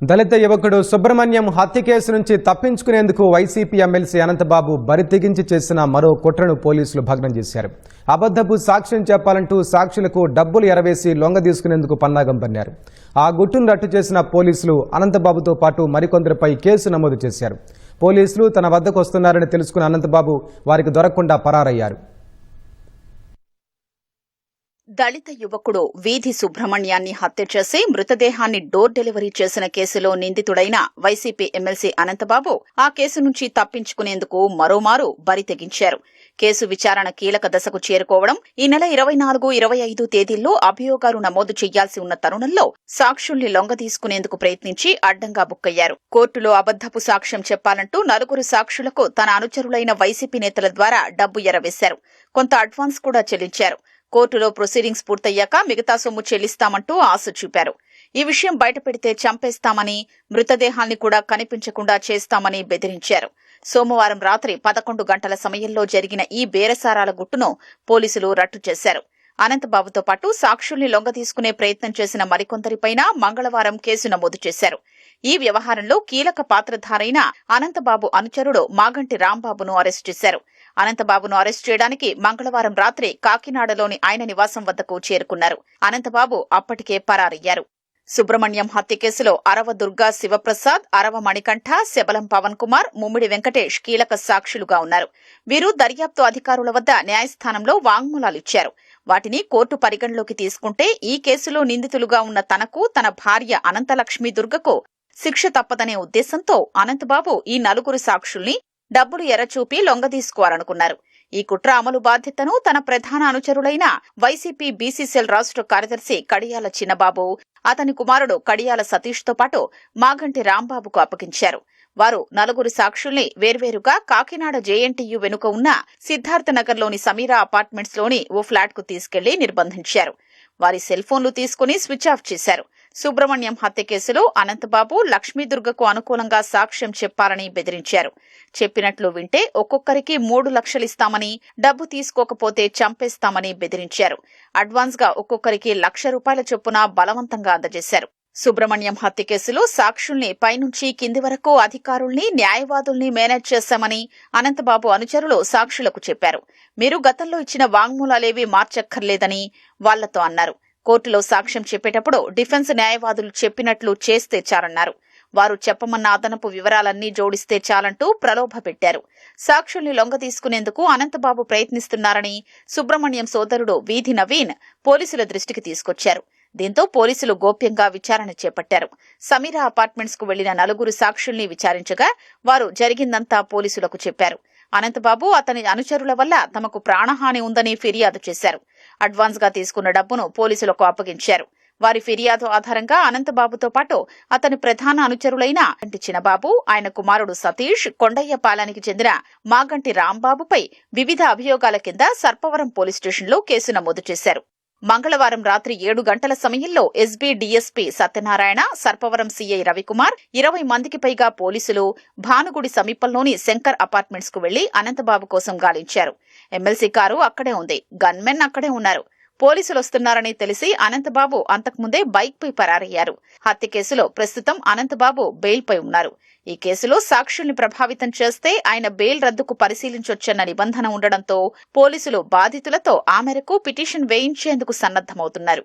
దళిత యువకుడు సుబ్రహ్మణ్యం హత్య కేసు నుంచి తప్పించుకునేందుకు వైసీపీ ఎమ్మెల్సీ అనంతబాబు బరితెగించి చేసిన మరో కుట్రను పోలీసులు భగ్నం చేశారు. అబద్ధపు సాక్ష్యం చెప్పాలంటూ సాక్షులకు డబ్బులు ఎరవేసి లొంగ తీసుకునేందుకు పన్నాగం పన్నారు. ఆ గుట్టును రట్టు చేసిన పోలీసులు అనంతబాబుతో పాటు మరికొందరిపై కేసు నమోదు చేశారు. పోలీసులు తన వద్దకు వస్తున్నారని తెలుసుకున్న అనంతబాబు వారికి దొరకకుండా పరారయ్యారు. దళిత యువకుడు వీధి సుబ్రహ్మణ్యాన్ని హత్య చేసి మృతదేహాన్ని డోర్ డెలివరీ చేసిన కేసులో నిందితుడైన వైసీపీ ఎమ్మెల్సీ అనంతబాబు ఆ కేసు నుంచి తప్పించుకునేందుకు మరోమారు బరితెగించారు. కేసు విచారణ కీలక దశకు చేరుకోవడం, ఈ నెల 24, 25 తేదీల్లో అభియోగాలు నమోదు చేయాల్సి ఉన్న తరుణంలో సాక్షుల్ని లొంగదీసుకునేందుకు ప్రయత్నించి అడ్డంగా బుక్కయ్యారు. కోర్టులో అబద్ధపు సాక్ష్యం చెప్పాలంటూ 4 సాక్షులకు తన అనుచరులైన వైసీపీ నేతల ద్వారా డబ్బు ఎరవేశారు. కొంత అడ్వాన్స్ కూడా చెల్లించారు. కోర్టులో ప్రొసీడింగ్స్ పూర్తయ్యాక మిగతా సొమ్ము చెల్లిస్తామంటూ ఆశ చూపారు. ఈ విషయం బయటపెడితే చంపేస్తామని, మృతదేహాన్ని కూడా కనిపించకుండా చేస్తామని బెదిరించారు. సోమవారం రాత్రి 11 గంటల సమయంలో జరిగిన ఈ బేరసారాల గుట్టును పోలీసులు రట్టు చేశారు. అనంతబాబుతో పాటు సాక్షుల్ని లొంగదీసుకునే ప్రయత్నం చేసిన మరికొందరిపైన మంగళవారం కేసు నమోదు చేశారు. ఈ వ్యవహారంలో కీలక పాత్రధారైన అనంతబాబు అనుచరుడు మాగంటి రాంబాబును అరెస్టు చేశారు. అనంతబాబును అరెస్టు చేయడానికి మంగళవారం రాత్రి కాకినాడలోని ఆయన నివాసం వద్దకు చేరుకున్నారు. అనంతబాబు అప్పటికే పరారయ్యారు. సుబ్రహ్మణ్యం హత్య కేసులో అరవ దుర్గా శివప్రసాద్, అరవ మణికంఠ, శబలం పవన్ కుమార్, ముమ్మిడి వెంకటేష్ కీలక సాక్షులుగా ఉన్నారు. వీరు దర్యాప్తు అధికారుల వద్ద న్యాయస్థానంలో వాంగ్మూలాలిచ్చారు. వాటిని కోర్టు పరిగణలోకి తీసుకుంటే ఈ కేసులో నిందితులుగా ఉన్న తనకు, తన భార్య అనంతలక్ష్మి దుర్గకు శిక్ష తప్పదనే ఉద్దేశంతో అనంతబాబు ఈ 4 సాక్షుల్ని డబ్బులు ఎర్రచూపి లొంగదీసుకోవాలనుకున్నారు. ఈ కుట్ర అమలు బాధ్యతను తన ప్రధాన అనుచరులైన వైసీపీ బీసీసీఎల్ రాష్ట్ర కార్యదర్శి కడియాల చిన్నబాబు, అతని కుమారుడు కడియాల సతీష్ తో పాటు మాగంటి రాంబాబుకు అప్పగించారు. వారు 4 సాక్షుల్ని వేర్వేరుగా కాకినాడ జేఎన్టీయూ వెనుక ఉన్న సిద్ధార్థనగర్లోని సమీరా అపార్ట్మెంట్స్ లోని ఓ ఫ్లాట్ కు తీసుకెళ్లి నిర్బంధించారు. వారి సెల్ ఫోన్లు తీసుకుని స్విచ్ ఆఫ్ చేశారు. సుబ్రహ్మణ్యం హత్య కేసులో అనంతబాబు లక్ష్మీదుర్గకు అనుకూలంగా సాక్ష్యం చెప్పాలని బెదిరించారు. చెప్పినట్లు వింటే ఒక్కొక్కరికి 3 లక్షలు ఇస్తామని, డబ్బు తీసుకోకపోతే చంపేస్తామని బెదిరించారు. అడ్వాన్స్ గా ఒక్కొక్కరికి ₹1,00,000 చొప్పున బలవంతంగా అందజేశారు. సుబ్రహ్మణ్యం హత్య కేసులో సాక్షుల్ని పైనుంచి కింది వరకు అధికారుల్ని, న్యాయవాదుల్ని మేనేజ్ చేశామని అనంతబాబు అనుచరులు సాక్షులకు చెప్పారు. మీరు గతంలో ఇచ్చిన వాంగ్మూలాలేవీ మార్చక్కర్లేదని వాళ్లతో అన్నారు. కోర్టులో సాక్ష్యం చెప్పేటప్పుడు డిఫెన్స్ న్యాయవాదులు చెప్పినట్లు చేస్తే చాలన్నారు. వారు చెప్పమన్న అదనపు వివరాలన్నీ జోడిస్తే చాలంటూ ప్రలోభ పెట్టారు. సాక్షుల్ని లొంగదీసుకునేందుకు అనంతబాబు ప్రయత్నిస్తున్నారని సుబ్రహ్మణ్యం సోదరుడు వీధి నవీన్ పోలీసుల దృష్టికి తీసుకొచ్చారు. దీంతో పోలీసులు గోప్యంగా విచారణ చేపట్టారు. సమీరా అపార్ట్మెంట్స్ కు వెళ్లిన 4 సాక్షుల్ని విచారించగా వారు జరిగిందంతా పోలీసులకు చెప్పారు. అనంతబాబు, అతని అనుచరుల వల్ల తమకు ప్రాణహాని ఉందని ఫిర్యాదు చేశారు. అడ్వాన్స్ గా తీసుకున్న డబ్బును పోలీసులకు అప్పగించారు. వారి ఫిర్యాదు ఆధారంగా అనంతబాబుతో పాటు అతని ప్రధాన అనుచరులైన చిన్నబాబు, ఆయన కుమారుడు సతీష్, కొండయ్యపాలెనికి చెందిన మాగంటి రాంబాబుపై వివిధ అభియోగాల కింద సర్పవరం పోలీస్ స్టేషన్లో కేసు నమోదు చేశారు. మంగళవారం రాత్రి 7 గంటల సమయంలో SB DSP Satyanarayana, Sarpavaram CI Ravikumar, 20 మందికి పైగా పోలీసులు భానుగుడి సమీపంలోని శంకర్ అపార్ట్మెంట్స్ కు వెళ్లి అనంతబాబు కోసం గాలించారు. ఎమ్మెల్సీ కారు అక్కడే ఉంది. గన్మెన్ అక్కడే ఉన్నారు. పోలీసులు వస్తున్నారని తెలిసి అనంతబాబు అంతకుముందే బైక్ పై పరారయ్యారు. హత్య కేసులో ప్రస్తుతం అనంతబాబు బెయిల్పై ఉన్నారు. ఈ కేసులో సాక్షుల్ని ప్రభావితం చేస్తే ఆయన బెయిల్ రద్దుకు పరిశీలించొచ్చన్న నిబంధన ఉండడంతో పోలీసులు బాధితులతో ఆ మేరకు పిటిషన్ వేయించేందుకు సన్నద్దమవుతున్నారు.